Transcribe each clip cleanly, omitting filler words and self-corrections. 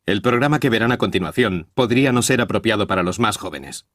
El programa que verán a continuación podría no ser apropiado para los más jóvenes.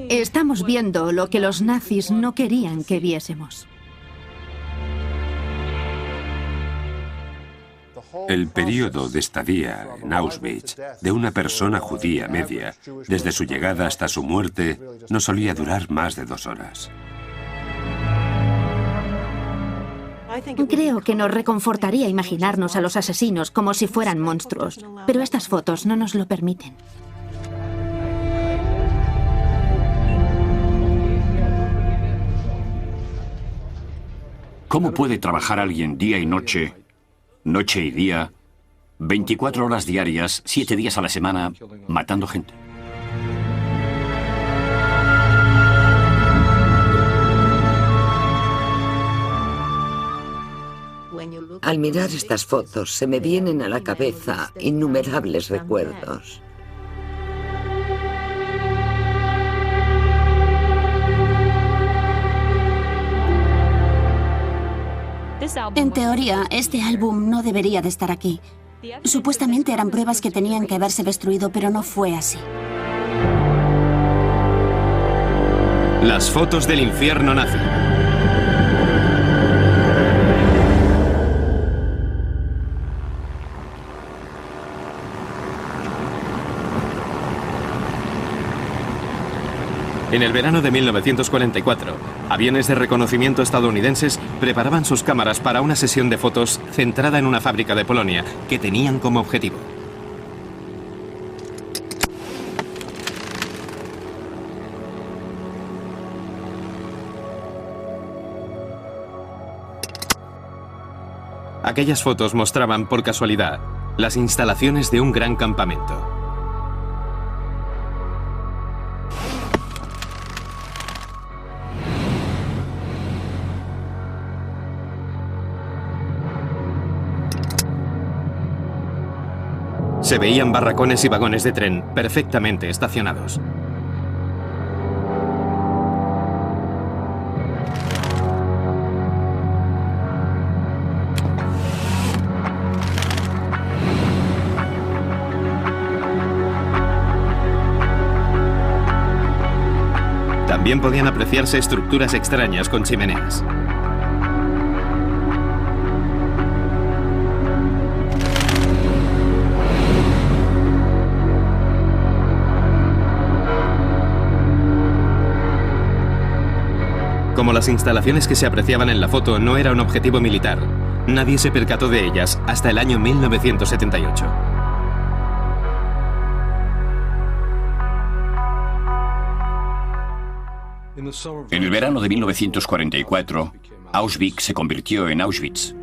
Estamos viendo lo que los nazis no querían que viésemos. El período de estadía en Auschwitz de una persona judía media, desde su llegada hasta su muerte, no solía durar más de 2 horas. Creo que nos reconfortaría imaginarnos a los asesinos como si fueran monstruos, pero estas fotos no nos lo permiten. ¿Cómo puede trabajar alguien día y noche, noche y día, 24 horas diarias, 7 días a la semana, matando gente? Al mirar estas fotos se me vienen a la cabeza innumerables recuerdos. En teoría, este álbum no debería de estar aquí. Supuestamente eran pruebas que tenían que haberse destruido, pero no fue así. Las fotos del infierno nazi. En el verano de 1944, aviones de reconocimiento estadounidenses preparaban sus cámaras para una sesión de fotos centrada en una fábrica de Polonia que tenían como objetivo. Aquellas fotos mostraban, por casualidad, las instalaciones de un gran campamento. Se veían barracones y vagones de tren perfectamente estacionados. También podían apreciarse estructuras extrañas con chimeneas. Como las instalaciones que se apreciaban en la foto no era un objetivo militar, nadie se percató de ellas hasta el año 1978. En el verano de 1944, Auschwitz se convirtió en Auschwitz.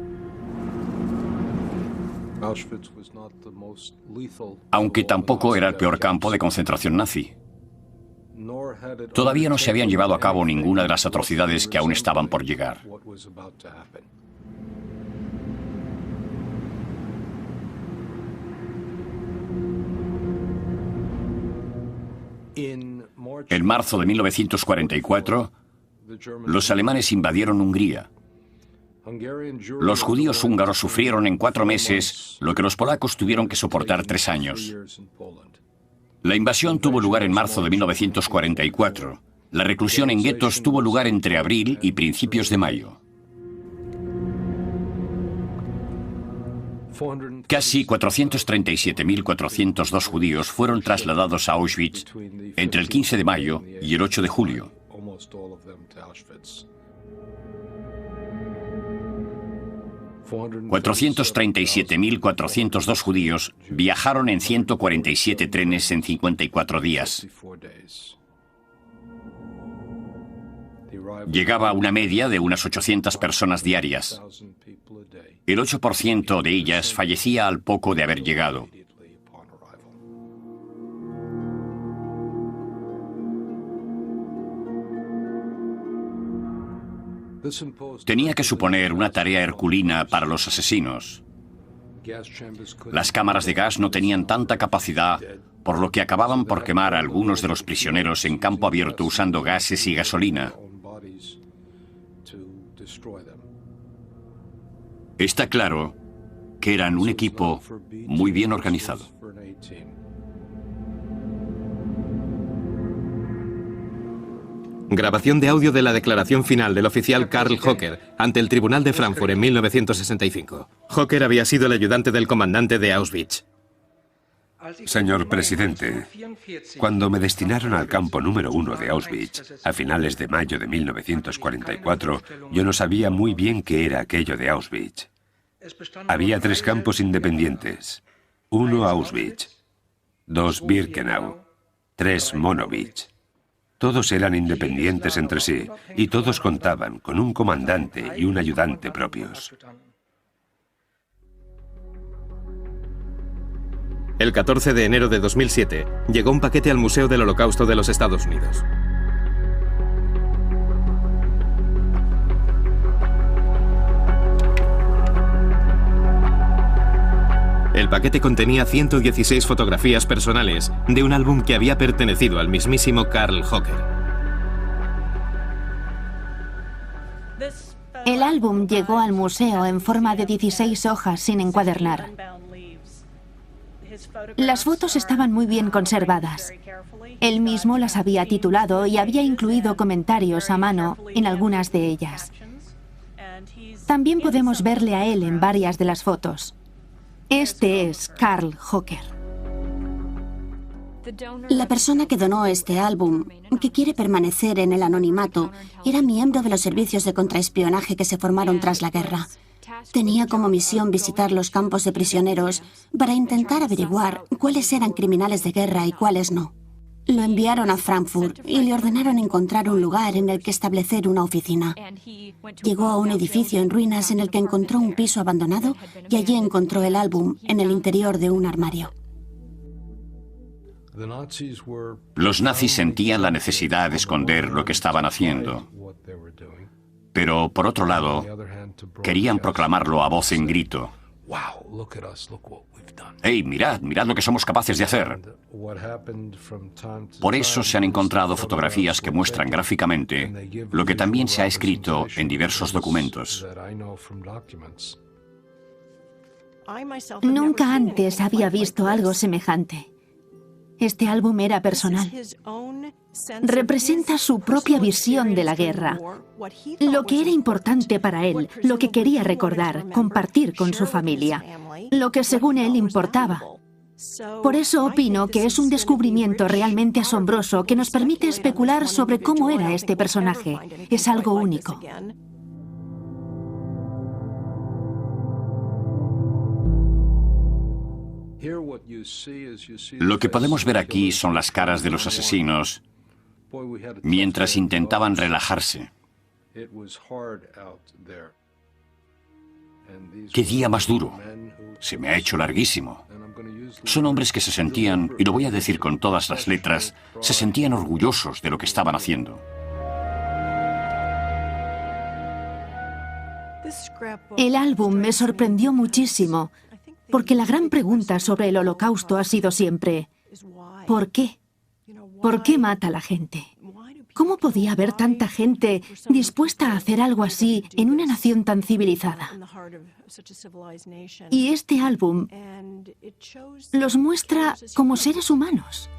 Aunque tampoco era el peor campo de concentración nazi. Todavía no se habían llevado a cabo ninguna de las atrocidades que aún estaban por llegar. En marzo de 1944, los alemanes invadieron Hungría. Los judíos húngaros sufrieron en 4 meses lo que los polacos tuvieron que soportar 3 años. La invasión tuvo lugar en marzo de 1944. La reclusión en guetos tuvo lugar entre abril y principios de mayo. Casi 437.402 judíos fueron trasladados a Auschwitz entre el 15 de mayo y el 8 de julio. 437.402 judíos viajaron en 147 trenes en 54 días. Llegaba a una media de unas 800 personas diarias. El 8% de ellas fallecía al poco de haber llegado. Tenía que suponer una tarea herculina para los asesinos. Las cámaras de gas no tenían tanta capacidad, por lo que acababan por quemar a algunos de los prisioneros en campo abierto usando gases y gasolina. Está claro que eran un equipo muy bien organizado. Grabación de audio de la declaración final del oficial Karl Hocker ante el Tribunal de Frankfurt en 1965. Hocker había sido el ayudante del comandante de Auschwitz. Señor presidente, cuando me destinaron al campo número 1 de Auschwitz, a finales de mayo de 1944, yo no sabía muy bien qué era aquello de Auschwitz. Había 3 campos independientes. 1 Auschwitz, 2 Birkenau, 3 Monowitz. Todos eran independientes entre sí y todos contaban con un comandante y un ayudante propios. El 14 de enero de 2007 llegó un paquete al Museo del Holocausto de los Estados Unidos. El paquete contenía 116 fotografías personales de un álbum que había pertenecido al mismísimo Karl Hocker. El álbum llegó al museo en forma de 16 hojas sin encuadernar. Las fotos estaban muy bien conservadas. Él mismo las había titulado y había incluido comentarios a mano en algunas de ellas. También podemos verle a él en varias de las fotos. Este es Karl Hocker. La persona que donó este álbum, que quiere permanecer en el anonimato, era miembro de los servicios de contraespionaje que se formaron tras la guerra. Tenía como misión visitar los campos de prisioneros para intentar averiguar cuáles eran criminales de guerra y cuáles no. Lo enviaron a Frankfurt y le ordenaron encontrar un lugar en el que establecer una oficina. Llegó a un edificio en ruinas en el que encontró un piso abandonado y allí encontró el álbum en el interior de un armario. Los nazis sentían la necesidad de esconder lo que estaban haciendo. Pero, por otro lado, querían proclamarlo a voz en grito. ¡Hey, mirad lo que somos capaces de hacer! Por eso se han encontrado fotografías que muestran gráficamente lo que también se ha escrito en diversos documentos. Nunca antes había visto algo semejante. Este álbum era personal. Representa su propia visión de la guerra, lo que era importante para él, lo que quería recordar, compartir con su familia, lo que según él importaba. Por eso opino que es un descubrimiento realmente asombroso que nos permite especular sobre cómo era este personaje. Es algo único. Lo que podemos ver aquí son las caras de los asesinos mientras intentaban relajarse. ¡Qué día más duro! Se me ha hecho larguísimo. Son hombres que se sentían, y lo voy a decir con todas las letras, se sentían orgullosos de lo que estaban haciendo. El álbum me sorprendió muchísimo, porque la gran pregunta sobre el Holocausto ha sido siempre, ¿por qué? ¿Por qué mata a la gente? ¿Cómo podía haber tanta gente dispuesta a hacer algo así en una nación tan civilizada? Y este álbum los muestra como seres humanos.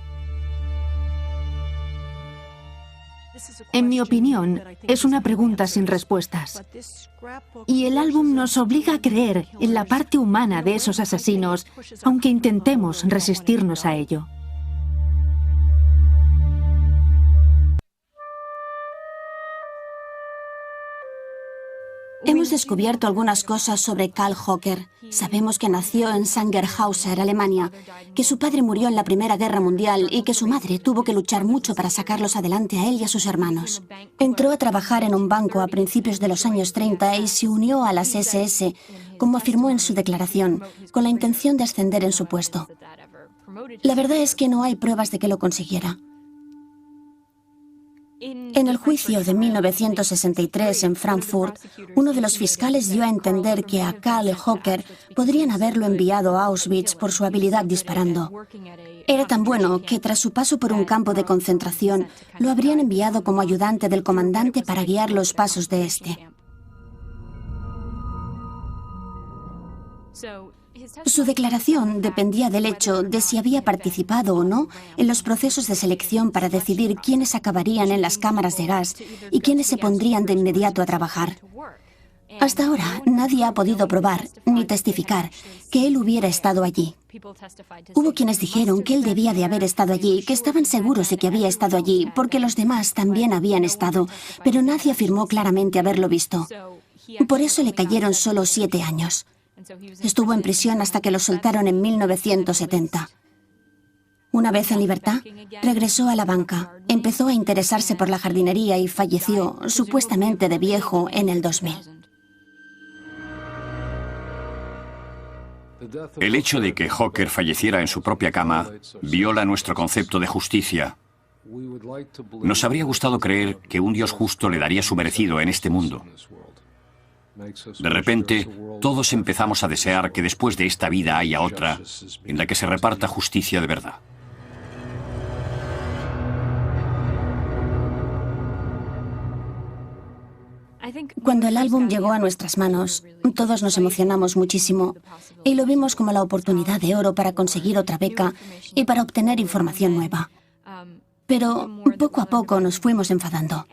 En mi opinión, es una pregunta sin respuestas. Y el álbum nos obliga a creer en la parte humana de esos asesinos, aunque intentemos resistirnos a ello. Hemos descubierto algunas cosas sobre Karl Hocker. Sabemos que nació en Sangerhauser, Alemania, que su padre murió en la Primera Guerra Mundial y que su madre tuvo que luchar mucho para sacarlos adelante a él y a sus hermanos. Entró a trabajar en un banco a principios de los años 30 y se unió a las SS, como afirmó en su declaración, con la intención de ascender en su puesto. La verdad es que no hay pruebas de que lo consiguiera. En el juicio de 1963 en Frankfurt, uno de los fiscales dio a entender que a Karl Hocker podrían haberlo enviado a Auschwitz por su habilidad disparando. Era tan bueno que tras su paso por un campo de concentración, lo habrían enviado como ayudante del comandante para guiar los pasos de este. Su declaración dependía del hecho de si había participado o no en los procesos de selección para decidir quiénes acabarían en las cámaras de gas y quiénes se pondrían de inmediato a trabajar. Hasta ahora nadie ha podido probar ni testificar que él hubiera estado allí. Hubo quienes dijeron que él debía de haber estado allí, que estaban seguros de que había estado allí, porque los demás también habían estado, pero nadie afirmó claramente haberlo visto. Por eso le cayeron solo 7 años. Estuvo en prisión hasta que lo soltaron en 1970. Una vez en libertad, regresó a la banca, empezó a interesarse por la jardinería y falleció, supuestamente de viejo, en el 2000. El hecho de que Hocker falleciera en su propia cama viola nuestro concepto de justicia. Nos habría gustado creer que un Dios justo le daría su merecido en este mundo. De repente, todos empezamos a desear que después de esta vida haya otra, en la que se reparta justicia de verdad. Cuando el álbum llegó a nuestras manos, todos nos emocionamos muchísimo y lo vimos como la oportunidad de oro para conseguir otra beca y para obtener información nueva. Pero poco a poco nos fuimos enfadando.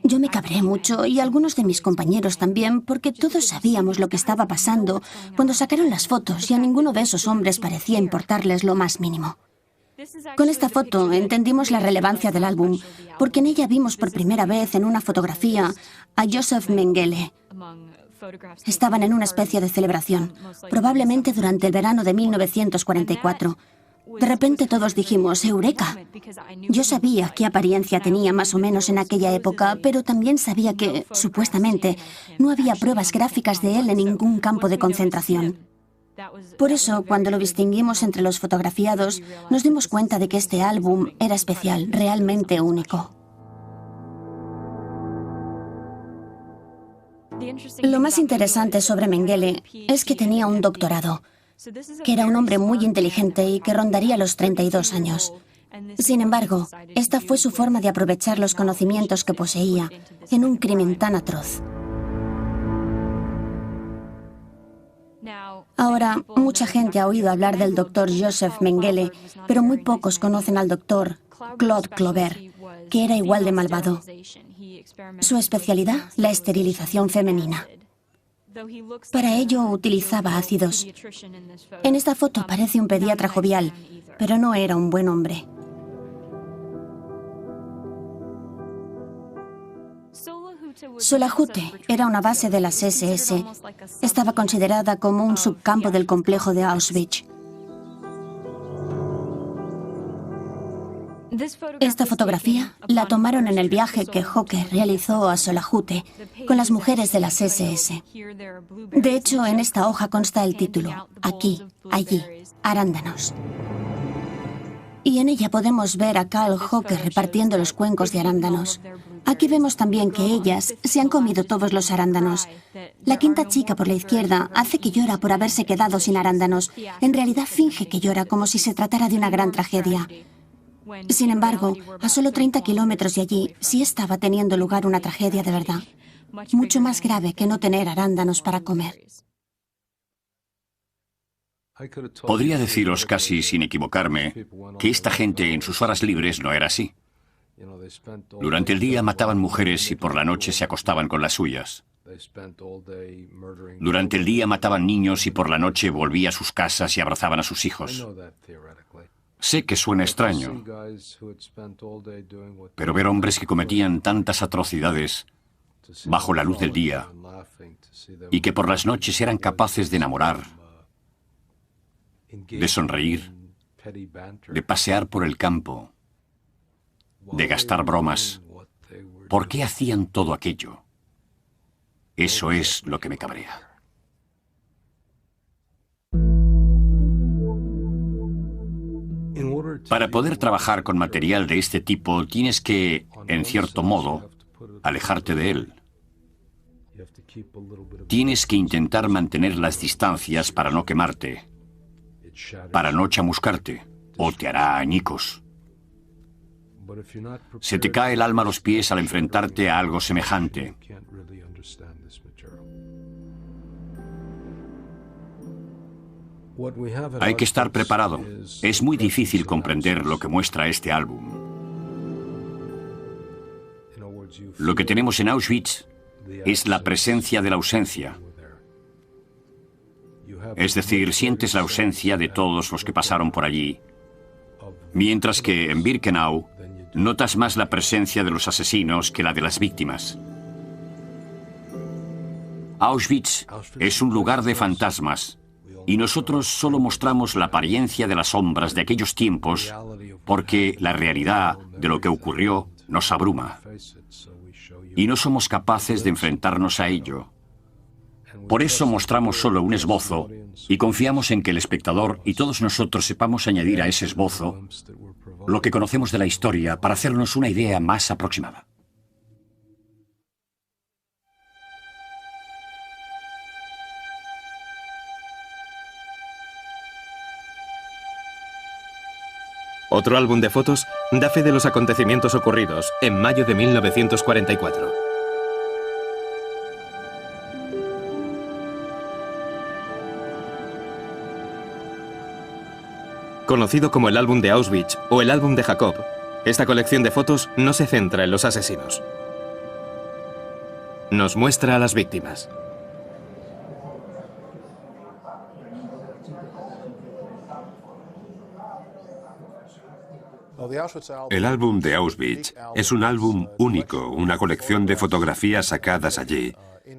Yo me cabré mucho y algunos de mis compañeros también, porque todos sabíamos lo que estaba pasando cuando sacaron las fotos y a ninguno de esos hombres parecía importarles lo más mínimo. Con esta foto entendimos la relevancia del álbum, porque en ella vimos por primera vez en una fotografía a Josef Mengele. Estaban en una especie de celebración, probablemente durante el verano de 1944. De repente todos dijimos, ¡Eureka! Yo sabía qué apariencia tenía más o menos en aquella época, pero también sabía que, supuestamente, no había pruebas gráficas de él en ningún campo de concentración. Por eso, cuando lo distinguimos entre los fotografiados, nos dimos cuenta de que este álbum era especial, realmente único. Lo más interesante sobre Mengele es que tenía un doctorado, que era un hombre muy inteligente y que rondaría los 32 años. Sin embargo, esta fue su forma de aprovechar los conocimientos que poseía en un crimen tan atroz. Ahora, mucha gente ha oído hablar del doctor Josef Mengele, pero muy pocos conocen al doctor Claude Clover, que era igual de malvado. Su especialidad, la esterilización femenina. Para ello utilizaba ácidos. En esta foto parece un pediatra jovial, pero no era un buen hombre. Solajute era una base de las SS. Estaba considerada como un subcampo del complejo de Auschwitz. Esta fotografía la tomaron en el viaje que Hocker realizó a Solajute con las mujeres de las SS. De hecho, en esta hoja consta el título, aquí, allí, arándanos. Y en ella podemos ver a Karl Hocker repartiendo los cuencos de arándanos. Aquí vemos también que ellas se han comido todos los arándanos. La quinta chica por la izquierda hace que llora por haberse quedado sin arándanos. En realidad finge que llora como si se tratara de una gran tragedia. Sin embargo, a solo 30 kilómetros de allí sí estaba teniendo lugar una tragedia de verdad, mucho más grave que no tener arándanos para comer. Podría deciros casi sin equivocarme que esta gente en sus horas libres no era así. Durante el día mataban mujeres y por la noche se acostaban con las suyas. Durante el día mataban niños y por la noche volvían a sus casas y abrazaban a sus hijos. Sé que suena extraño, pero ver hombres que cometían tantas atrocidades bajo la luz del día y que por las noches eran capaces de enamorar, de sonreír, de pasear por el campo, de gastar bromas, ¿por qué hacían todo aquello? Eso es lo que me cabrea. Para poder trabajar con material de este tipo, tienes que, en cierto modo, alejarte de él. Tienes que intentar mantener las distancias para no quemarte, para no chamuscarte, o te hará añicos. Se te cae el alma a los pies al enfrentarte a algo semejante. Hay que estar preparado. Es muy difícil comprender lo que muestra este álbum. Lo que tenemos en Auschwitz es la presencia de la ausencia. Es decir, sientes la ausencia de todos los que pasaron por allí, mientras que en Birkenau notas más la presencia de los asesinos que la de las víctimas. Auschwitz es un lugar de fantasmas, y nosotros solo mostramos la apariencia de las sombras de aquellos tiempos porque la realidad de lo que ocurrió nos abruma y no somos capaces de enfrentarnos a ello. Por eso mostramos solo un esbozo y confiamos en que el espectador y todos nosotros sepamos añadir a ese esbozo lo que conocemos de la historia para hacernos una idea más aproximada. Otro álbum de fotos da fe de los acontecimientos ocurridos en mayo de 1944. Conocido como el álbum de Auschwitz o el álbum de Jacob, esta colección de fotos no se centra en los asesinos. Nos muestra a las víctimas. El álbum de Auschwitz es un álbum único, una colección de fotografías sacadas allí,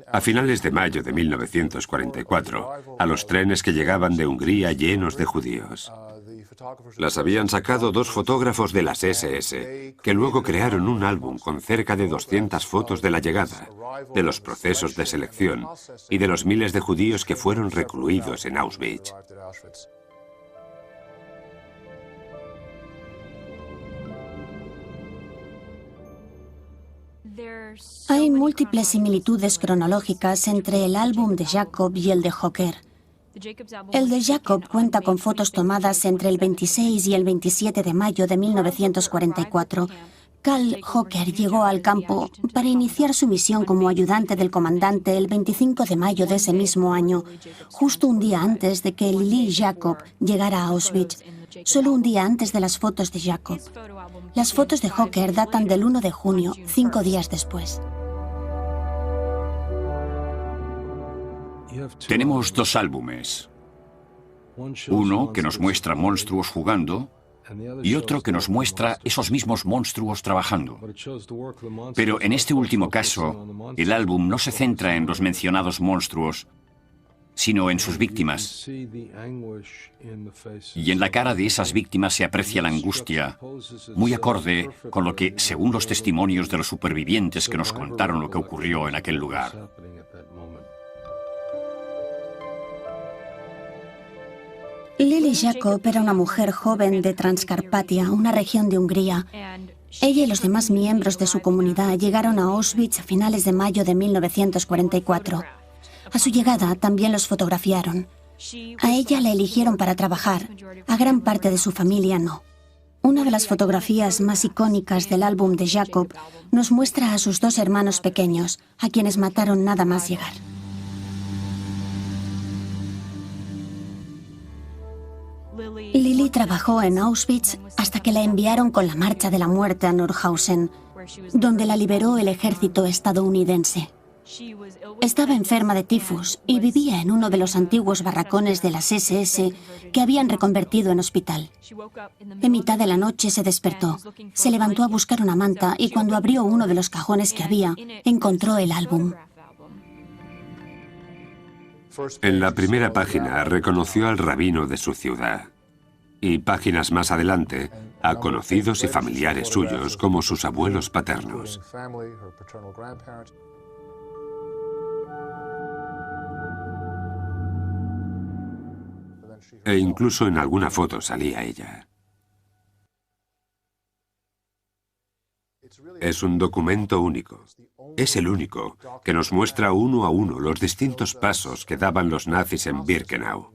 a finales de mayo de 1944, a los trenes que llegaban de Hungría llenos de judíos. Las habían sacado dos fotógrafos de las SS, que luego crearon un álbum con cerca de 200 fotos de la llegada, de los procesos de selección y de los miles de judíos que fueron recluidos en Auschwitz. Hay múltiples similitudes cronológicas entre el álbum de Jacob y el de Hocker. El de Jacob cuenta con fotos tomadas entre el 26 y el 27 de mayo de 1944. Carl Hocker llegó al campo para iniciar su misión como ayudante del comandante el 25 de mayo de ese mismo año, justo un día antes de que Lili Jacob llegara a Auschwitz, solo un día antes de las fotos de Jacob. Las fotos de Hocker datan del 1 de junio, 5 días después. Tenemos dos álbumes. Uno que nos muestra monstruos jugando y otro que nos muestra esos mismos monstruos trabajando. Pero en este último caso, el álbum no se centra en los mencionados monstruos, sino en sus víctimas. Y en la cara de esas víctimas se aprecia la angustia, muy acorde con lo que, según los testimonios de los supervivientes que nos contaron lo que ocurrió en aquel lugar. Lili Jacob era una mujer joven de Transcarpatia, una región de Hungría. Ella y los demás miembros de su comunidad llegaron a Auschwitz a finales de mayo de 1944. A su llegada también los fotografiaron. A ella la eligieron para trabajar, a gran parte de su familia no. Una de las fotografías más icónicas del álbum de Jacob nos muestra a sus dos hermanos pequeños, a quienes mataron nada más llegar. Lily trabajó en Auschwitz hasta que la enviaron con la Marcha de la Muerte a Nordhausen, donde la liberó el ejército estadounidense. Estaba enferma de tifus y vivía en uno de los antiguos barracones de las SS que habían reconvertido en hospital. En mitad de la noche se despertó, se levantó a buscar una manta y cuando abrió uno de los cajones que había, encontró el álbum. En la primera página reconoció al rabino de su ciudad y páginas más adelante a conocidos y familiares suyos como sus abuelos paternos. E incluso en alguna foto salía ella. Es un documento único. Es el único que nos muestra uno a uno los distintos pasos que daban los nazis en Birkenau,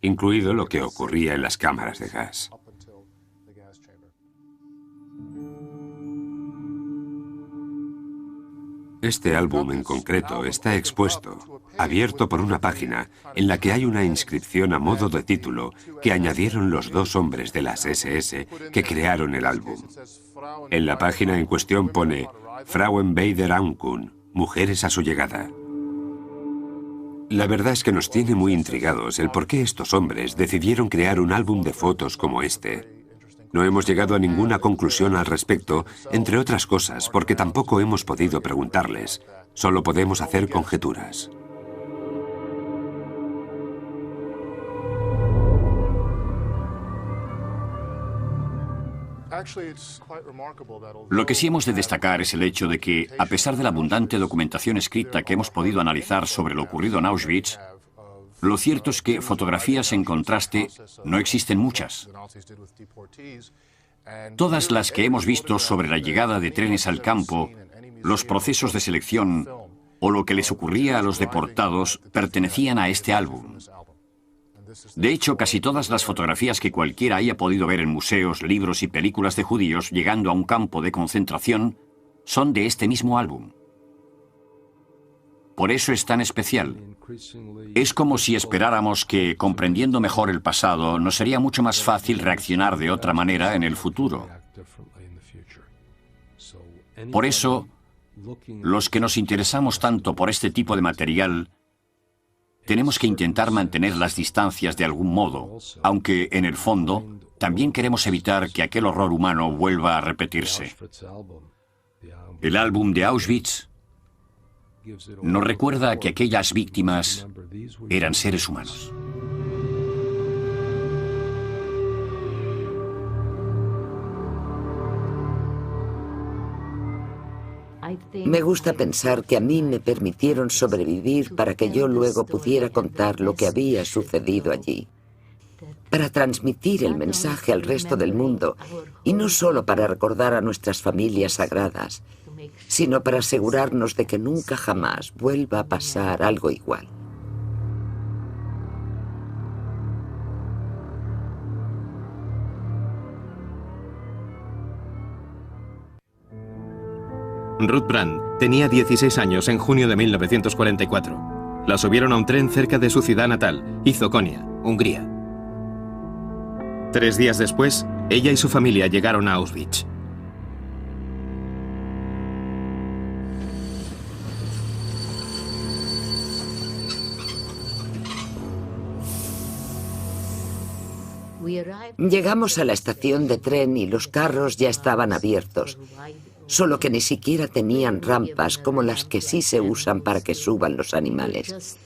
incluido lo que ocurría en las cámaras de gas. Este álbum en concreto está expuesto, abierto por una página en la que hay una inscripción a modo de título que añadieron los dos hombres de las SS que crearon el álbum. En la página en cuestión pone Frauen bei der Ankunft, mujeres a su llegada. La verdad es que nos tiene muy intrigados el por qué estos hombres decidieron crear un álbum de fotos como este. No hemos llegado a ninguna conclusión al respecto, entre otras cosas, porque tampoco hemos podido preguntarles. Solo podemos hacer conjeturas. Lo que sí hemos de destacar es el hecho de que, a pesar de la abundante documentación escrita que hemos podido analizar sobre lo ocurrido en Auschwitz, lo cierto es que fotografías en contraste no existen muchas. Todas las que hemos visto sobre la llegada de trenes al campo, los procesos de selección o lo que les ocurría a los deportados pertenecían a este álbum. De hecho, casi todas las fotografías que cualquiera haya podido ver en museos, libros y películas de judíos llegando a un campo de concentración son de este mismo álbum. Por eso es tan especial. Es como si esperáramos que, comprendiendo mejor el pasado, nos sería mucho más fácil reaccionar de otra manera en el futuro. Por eso, los que nos interesamos tanto por este tipo de material, tenemos que intentar mantener las distancias de algún modo, aunque, en el fondo, también queremos evitar que aquel horror humano vuelva a repetirse. El álbum de Auschwitz nos recuerda que aquellas víctimas eran seres humanos. Me gusta pensar que a mí me permitieron sobrevivir para que yo luego pudiera contar lo que había sucedido allí, para transmitir el mensaje al resto del mundo y no solo para recordar a nuestras familias sagradas, sino para asegurarnos de que nunca jamás vuelva a pasar algo igual. Ruth Brand tenía 16 años en junio de 1944. La subieron a un tren cerca de su ciudad natal, Izokonia, Hungría. 3 días después, ella y su familia llegaron a Auschwitz. Llegamos a la estación de tren y los carros ya estaban abiertos, solo que ni siquiera tenían rampas como las que sí se usan para que suban los animales.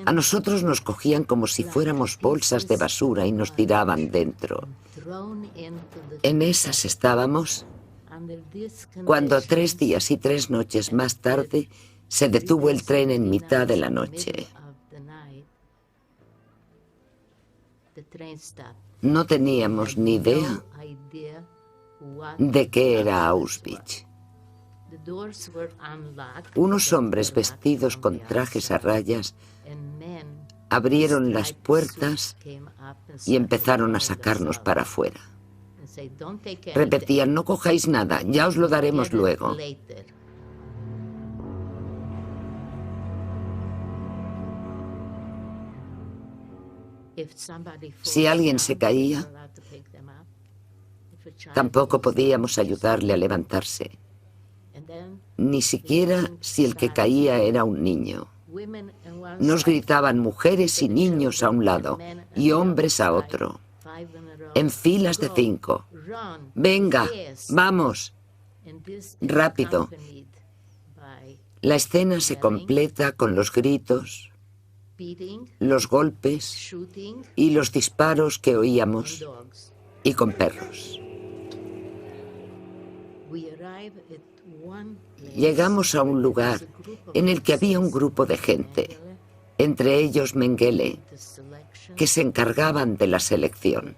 A nosotros nos cogían como si fuéramos bolsas de basura y nos tiraban dentro. En esas estábamos cuando 3 días y 3 noches más tarde se detuvo el tren en mitad de la noche. No teníamos ni idea de qué era Auschwitz. Unos hombres vestidos con trajes a rayas abrieron las puertas y empezaron a sacarnos para afuera. Repetían: no cojáis nada, ya os lo daremos luego. Si alguien se caía, tampoco podíamos ayudarle a levantarse, ni siquiera si el que caía era un niño. Nos gritaban mujeres y niños a un lado y hombres a otro, en filas de 5. Venga, vamos, rápido. La escena se completa con los gritos, los golpes y los disparos que oíamos, y con perros. Llegamos a un lugar en el que había un grupo de gente, entre ellos Mengele, que se encargaban de la selección.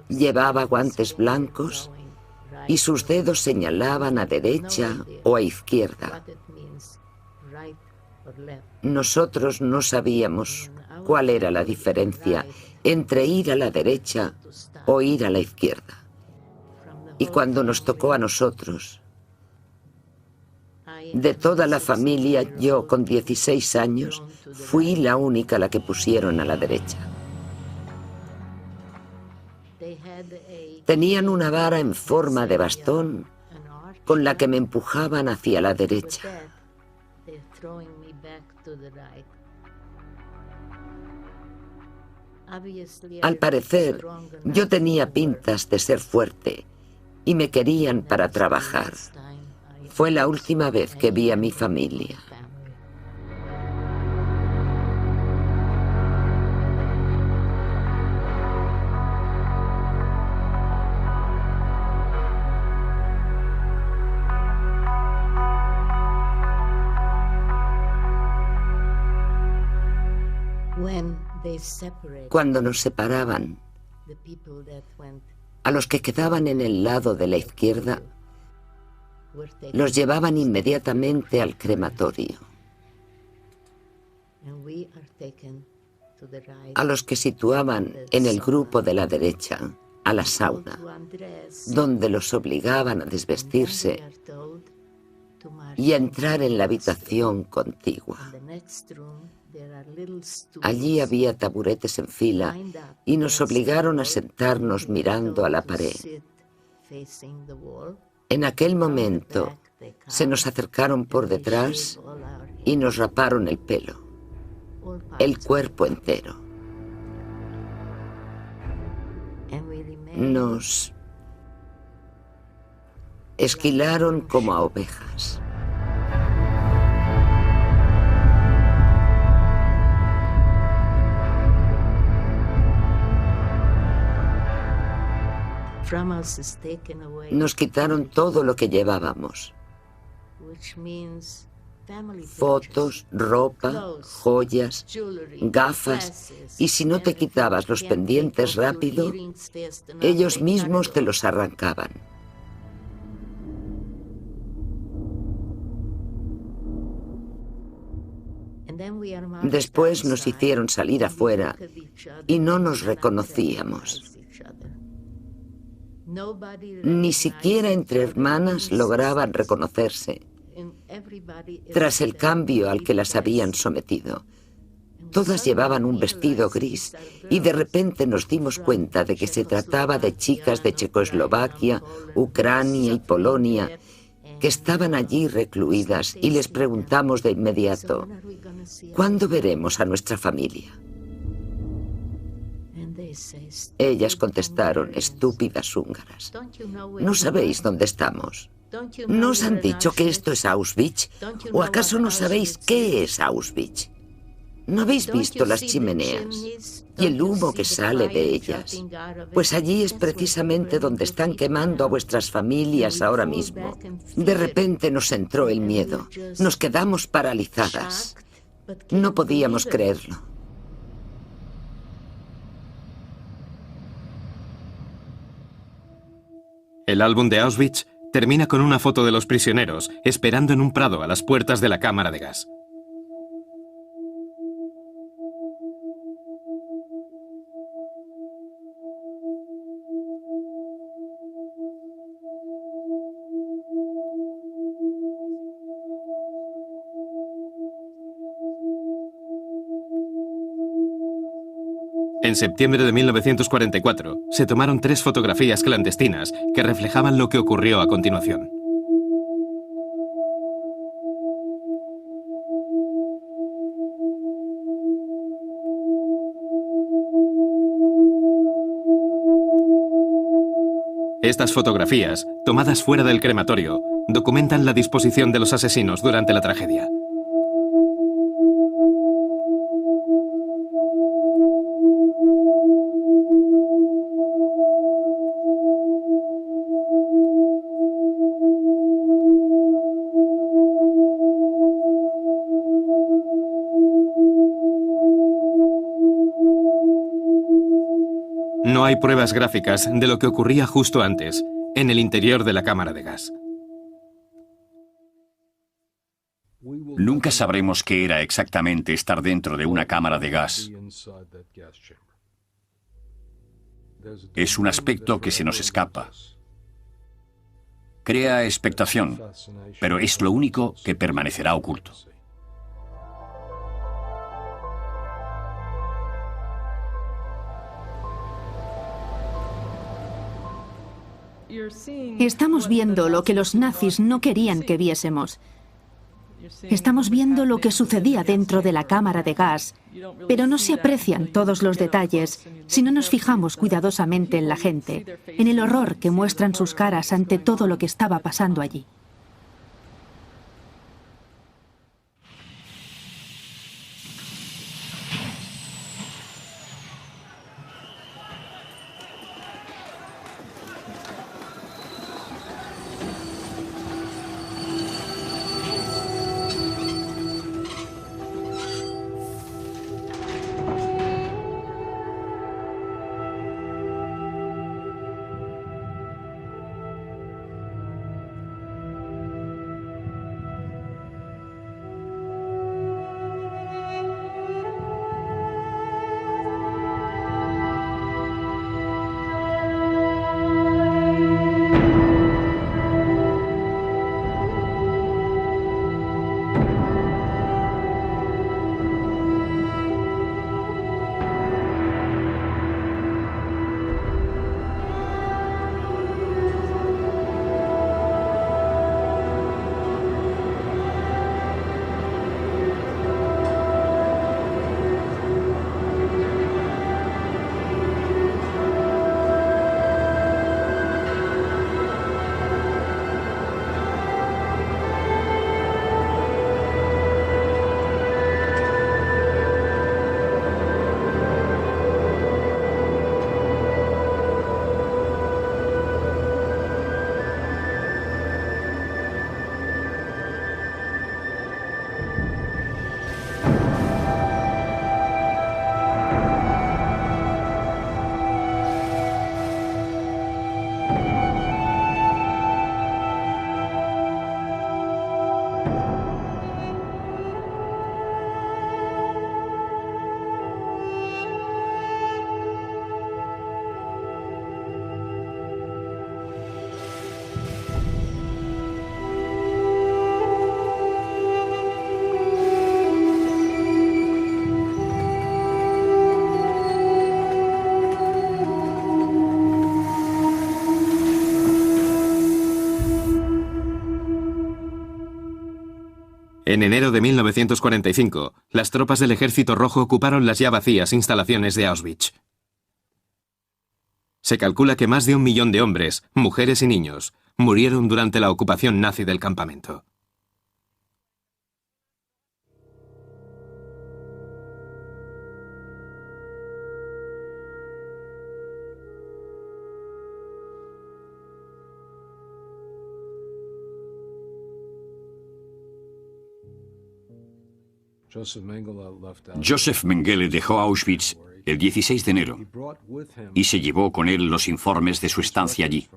Llevaba guantes blancos y sus dedos señalaban a derecha o a izquierda. Nosotros no sabíamos cuál era la diferencia entre ir a la derecha o ir a la izquierda. Y cuando nos tocó a nosotros, de toda la familia, yo con 16 años, fui la única a la que pusieron a la derecha. Tenían una vara en forma de bastón con la que me empujaban hacia la derecha. Al parecer, yo tenía pintas de ser fuerte y me querían para trabajar. Fue la última vez que vi a mi familia. Cuando nos separaban, a los que quedaban en el lado de la izquierda, los llevaban inmediatamente al crematorio. A los que situaban en el grupo de la derecha, a la sauna, donde los obligaban a desvestirse y a entrar en la habitación contigua. Allí había taburetes en fila y nos obligaron a sentarnos mirando a la pared. En aquel momento se nos acercaron por detrás y nos raparon el pelo, el cuerpo entero. Nos esquilaron como a ovejas. Nos quitaron todo lo que llevábamos. Fotos, ropa, joyas, gafas, y si no te quitabas los pendientes rápido, ellos mismos te los arrancaban. Después nos hicieron salir afuera y no nos reconocíamos. Ni siquiera entre hermanas lograban reconocerse, tras el cambio al que las habían sometido. Todas llevaban un vestido gris y de repente nos dimos cuenta de que se trataba de chicas de Checoslovaquia, Ucrania y Polonia que estaban allí recluidas y les preguntamos de inmediato, ¿cuándo veremos a nuestra familia? Ellas contestaron, estúpidas húngaras, ¿no sabéis dónde estamos? ¿No os han dicho que esto es Auschwitz? ¿O acaso no sabéis qué es Auschwitz? ¿No habéis visto las chimeneas y el humo que sale de ellas? Pues allí es precisamente donde están quemando a vuestras familias ahora mismo. De repente nos entró el miedo. Nos quedamos paralizadas. No podíamos creerlo. El álbum de Auschwitz termina con una foto de los prisioneros esperando en un prado a las puertas de la cámara de gas. En septiembre de 1944 se tomaron 3 fotografías clandestinas que reflejaban lo que ocurrió a continuación. Estas fotografías, tomadas fuera del crematorio, documentan la disposición de los asesinos durante la tragedia. No hay pruebas gráficas de lo que ocurría justo antes, en el interior de la cámara de gas. Nunca sabremos qué era exactamente estar dentro de una cámara de gas. Es un aspecto que se nos escapa. Crea expectación, pero es lo único que permanecerá oculto. Estamos viendo lo que los nazis no querían que viésemos. Estamos viendo lo que sucedía dentro de la cámara de gas, pero no se aprecian todos los detalles si no nos fijamos cuidadosamente en la gente, en el horror que muestran sus caras ante todo lo que estaba pasando allí. En enero de 1945, las tropas del Ejército Rojo ocuparon las ya vacías instalaciones de Auschwitz. Se calcula que más de 1 millón de hombres, mujeres y niños murieron durante la ocupación nazi del campamento. Josef Mengele dejó Auschwitz el 16 de enero y se llevó con él los informes de su estancia allí.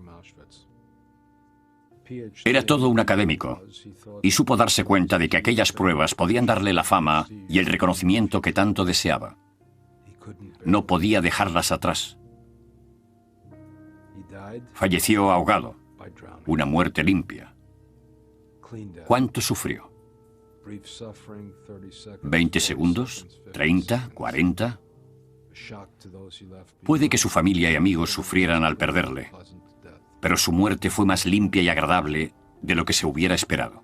Era todo un académico y supo darse cuenta de que aquellas pruebas podían darle la fama y el reconocimiento que tanto deseaba. No podía dejarlas atrás. Falleció ahogado, una muerte limpia. ¿Cuánto sufrió? 20 segundos, 30, 40. Puede que su familia y amigos sufrieran al perderle, pero su muerte fue más limpia y agradable de lo que se hubiera esperado.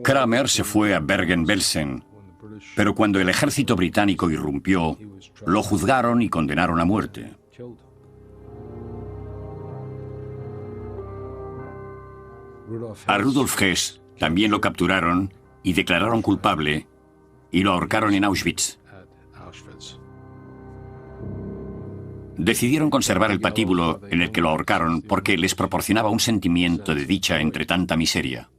Kramer se fue a Bergen-Belsen, pero cuando el ejército británico irrumpió, lo juzgaron y condenaron a muerte. A Rudolf Hess también lo capturaron y declararon culpable y lo ahorcaron en Auschwitz. Decidieron conservar el patíbulo en el que lo ahorcaron porque les proporcionaba un sentimiento de dicha entre tanta miseria.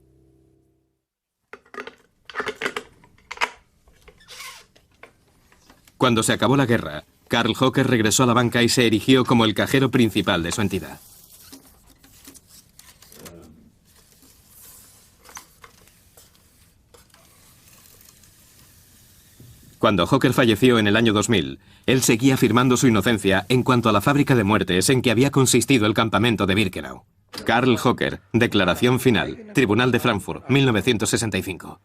Cuando se acabó la guerra, Carl Hocker regresó a la banca y se erigió como el cajero principal de su entidad. Cuando Hocker falleció en el año 2000, él seguía afirmando su inocencia en cuanto a la fábrica de muertes en que había consistido el campamento de Birkenau. Carl Hocker, declaración final, Tribunal de Frankfurt, 1965.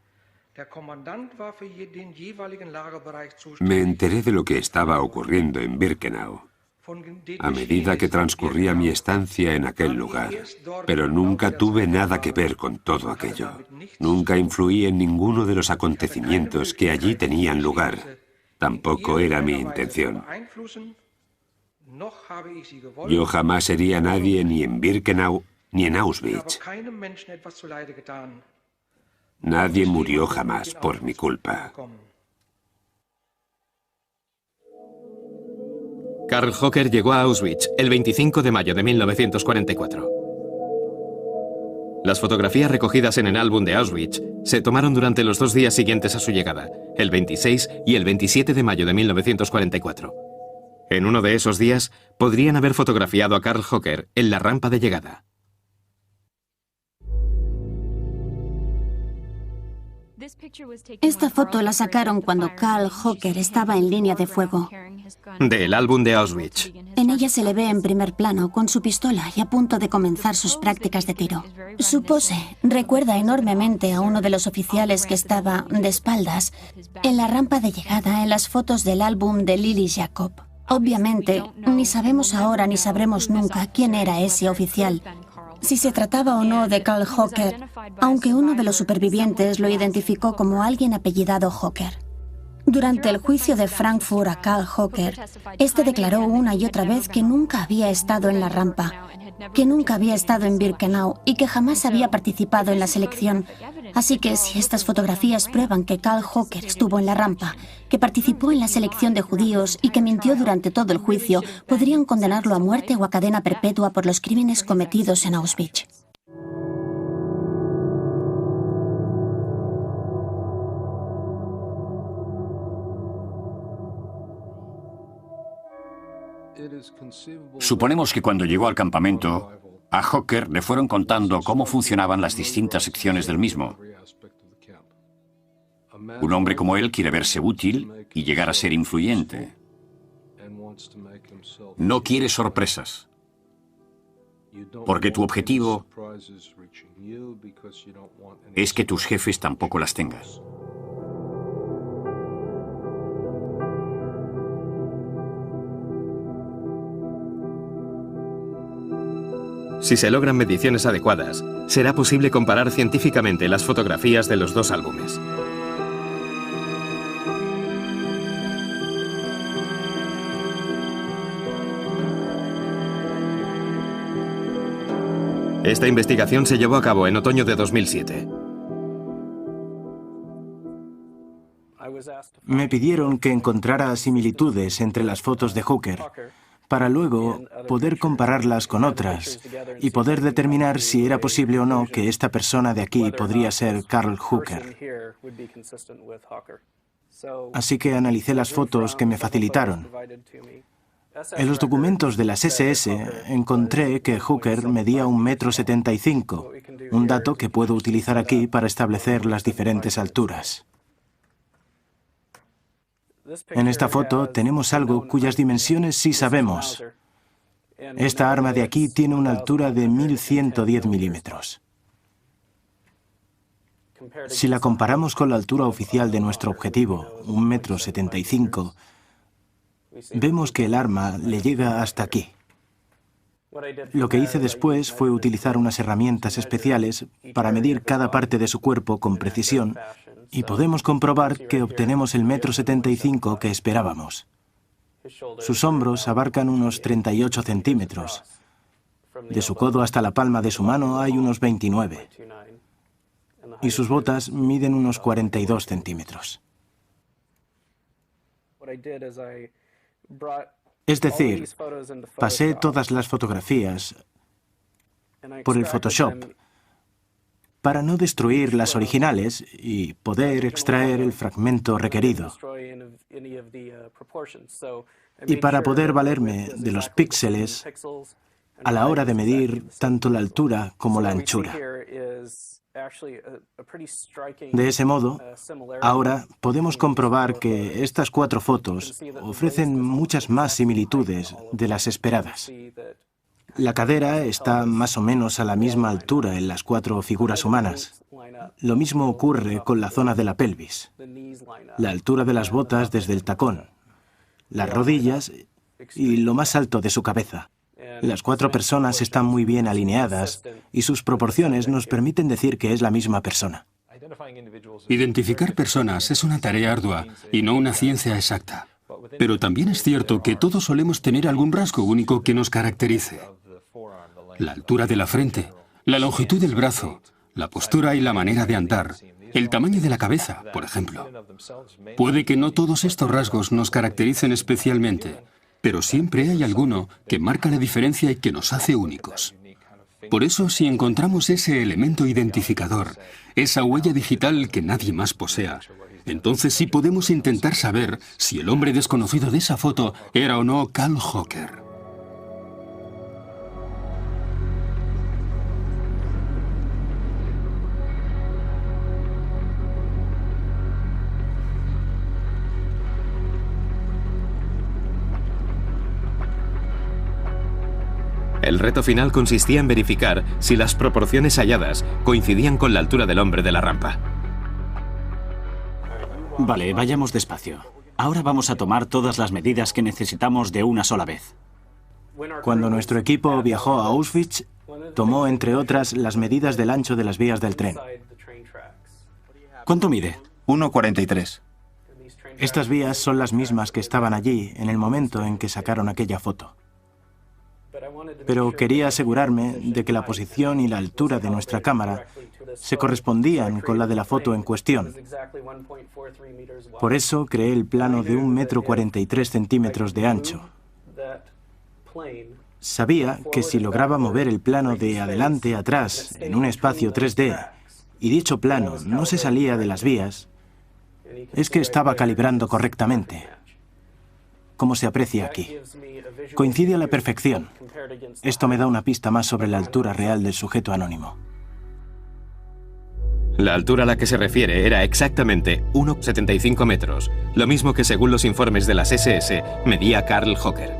Me enteré de lo que estaba ocurriendo en Birkenau a medida que transcurría mi estancia en aquel lugar, pero nunca tuve nada que ver con todo aquello. Nunca influí en ninguno de los acontecimientos que allí tenían lugar. Tampoco era mi intención. Yo jamás sería nadie ni en Birkenau ni en Auschwitz. Nadie murió jamás por mi culpa. Carl Hocker llegó a Auschwitz el 25 de mayo de 1944. Las fotografías recogidas en el álbum de Auschwitz se tomaron durante los 2 días siguientes a su llegada, el 26 y el 27 de mayo de 1944. En uno de esos días podrían haber fotografiado a Carl Hocker en la rampa de llegada. Esta foto la sacaron cuando Carl Hocker estaba en línea de fuego. Del álbum de Auschwitz. En ella se le ve en primer plano con su pistola y a punto de comenzar sus prácticas de tiro. Su pose recuerda enormemente a uno de los oficiales que estaba de espaldas en la rampa de llegada en las fotos del álbum de Lily Jacob. Obviamente, ni sabemos ahora ni sabremos nunca quién era ese oficial, si se trataba o no de Carl Hocker, aunque uno de los supervivientes lo identificó como alguien apellidado Hocker. Durante el juicio de Frankfurt a Carl Hocker, este declaró una y otra vez que nunca había estado en la rampa, que nunca había estado en Birkenau y que jamás había participado en la selección. Así que si estas fotografías prueban que Carl Hocker estuvo en la rampa, que participó en la selección de judíos y que mintió durante todo el juicio, podrían condenarlo a muerte o a cadena perpetua por los crímenes cometidos en Auschwitz. Suponemos que cuando llegó al campamento, a Hocker le fueron contando cómo funcionaban las distintas secciones del mismo. Un hombre como él quiere verse útil y llegar a ser influyente. No quiere sorpresas, porque tu objetivo es que tus jefes tampoco las tengan. Si se logran mediciones adecuadas, será posible comparar científicamente las fotografías de los 2 álbumes. Esta investigación se llevó a cabo en otoño de 2007. Me pidieron que encontrara similitudes entre las fotos de Hocker, para luego poder compararlas con otras y poder determinar si era posible o no que esta persona de aquí podría ser Carl Hocker. Así que analicé las fotos que me facilitaron. En los documentos de las SS encontré que Hocker medía 1,75 m, un dato que puedo utilizar aquí para establecer las diferentes alturas. En esta foto tenemos algo cuyas dimensiones sí sabemos. Esta arma de aquí tiene una altura de 1110 milímetros. Si la comparamos con la altura oficial de nuestro objetivo, 1,75 m, vemos que el arma le llega hasta aquí. Lo que hice después fue utilizar unas herramientas especiales para medir cada parte de su cuerpo con precisión y podemos comprobar que obtenemos el 1,75 m que esperábamos. Sus hombros abarcan unos 38 centímetros. De su codo hasta la palma de su mano hay unos 29. Y sus botas miden unos 42 centímetros. Es decir, pasé todas las fotografías por el Photoshop para no destruir las originales y poder extraer el fragmento requerido. Y para poder valerme de los píxeles a la hora de medir tanto la altura como la anchura. De ese modo, ahora podemos comprobar que estas 4 fotos ofrecen muchas más similitudes de las esperadas. La cadera está más o menos a la misma altura en las 4 figuras humanas. Lo mismo ocurre con la zona de la pelvis, la altura de las botas desde el tacón, las rodillas y lo más alto de su cabeza. Las 4 personas están muy bien alineadas y sus proporciones nos permiten decir que es la misma persona. Identificar personas es una tarea ardua y no una ciencia exacta. Pero también es cierto que todos solemos tener algún rasgo único que nos caracterice. La altura de la frente, la longitud del brazo, la postura y la manera de andar, el tamaño de la cabeza, por ejemplo. Puede que no todos estos rasgos nos caractericen especialmente, pero siempre hay alguno que marca la diferencia y que nos hace únicos. Por eso, si encontramos ese elemento identificador, esa huella digital que nadie más posea, entonces sí podemos intentar saber si el hombre desconocido de esa foto era o no Carl Hocker. El reto final consistía en verificar si las proporciones halladas coincidían con la altura del hombre de la rampa. Vale, vayamos despacio. Ahora vamos a tomar todas las medidas que necesitamos de una sola vez. Cuando nuestro equipo viajó a Auschwitz, tomó, entre otras, las medidas del ancho de las vías del tren. ¿Cuánto mide? 1,43. Estas vías son las mismas que estaban allí en el momento en que sacaron aquella foto. Pero quería asegurarme de que la posición y la altura de nuestra cámara se correspondían con la de la foto en cuestión. Por eso creé el plano de 1,43 m de ancho. Sabía que si lograba mover el plano de adelante a atrás en un espacio 3D y dicho plano no se salía de las vías, es que estaba calibrando correctamente, como se aprecia aquí. Coincide a la perfección. Esto me da una pista más sobre la altura real del sujeto anónimo. La altura a la que se refiere era exactamente 1,75 metros, lo mismo que según los informes de las SS medía Carl Hocker.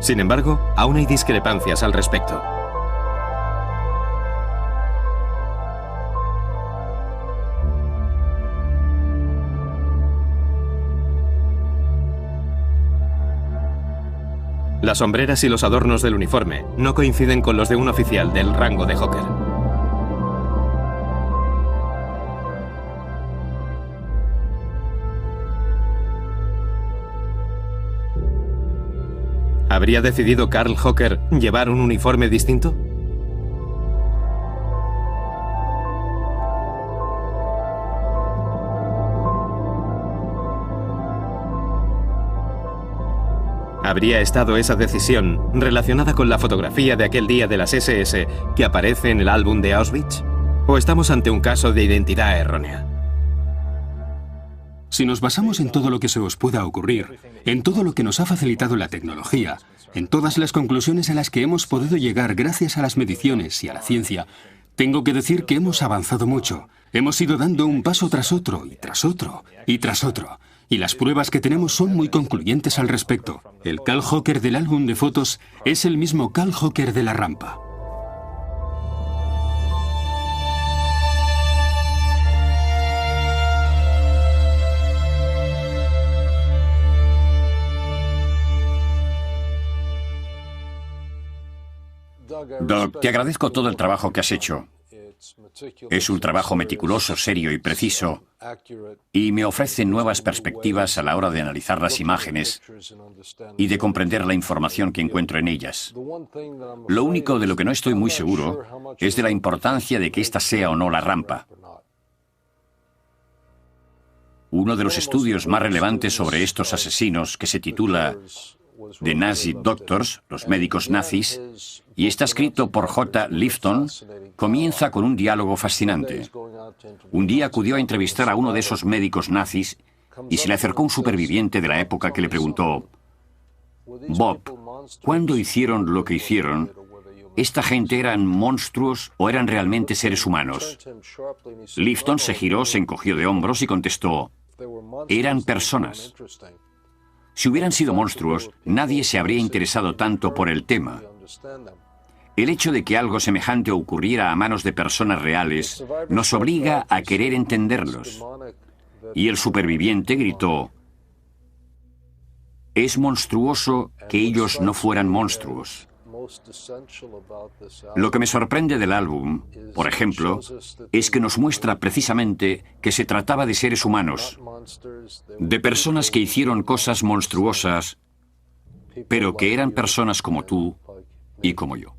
Sin embargo, aún hay discrepancias al respecto. Las sombreras y los adornos del uniforme no coinciden con los de un oficial del rango de Hocker. ¿Habría decidido Carl Hocker llevar un uniforme distinto? ¿Habría estado esa decisión relacionada con la fotografía de aquel día de las SS que aparece en el álbum de Auschwitz? ¿O estamos ante un caso de identidad errónea? Si nos basamos en todo lo que se os pueda ocurrir, en todo lo que nos ha facilitado la tecnología, en todas las conclusiones a las que hemos podido llegar gracias a las mediciones y a la ciencia, tengo que decir que hemos avanzado mucho. Hemos ido dando un paso tras otro, y tras otro, y tras otro. Y las pruebas que tenemos son muy concluyentes al respecto. El Carl Hocker del álbum de fotos es el mismo Carl Hocker de la rampa. Doc, te agradezco todo el trabajo que has hecho. Es un trabajo meticuloso, serio y preciso, y me ofrece nuevas perspectivas a la hora de analizar las imágenes y de comprender la información que encuentro en ellas. Lo único de lo que no estoy muy seguro es de la importancia de que esta sea o no la rampa. Uno de los estudios más relevantes sobre estos asesinos, que se titula The Nazi Doctors, los médicos nazis, y está escrito por J. Lifton, comienza con un diálogo fascinante. Un día acudió a entrevistar a uno de esos médicos nazis y se le acercó un superviviente de la época que le preguntó: Bob, ¿cuándo hicieron lo que hicieron? ¿Esta gente eran monstruos o eran realmente seres humanos? Lifton se giró, se encogió de hombros y contestó: eran personas. Si hubieran sido monstruos, nadie se habría interesado tanto por el tema. El hecho de que algo semejante ocurriera a manos de personas reales nos obliga a querer entenderlos. Y el superviviente gritó: es monstruoso que ellos no fueran monstruos. Lo que me sorprende del álbum, por ejemplo, es que nos muestra precisamente que se trataba de seres humanos, de personas que hicieron cosas monstruosas, pero que eran personas como tú y como yo.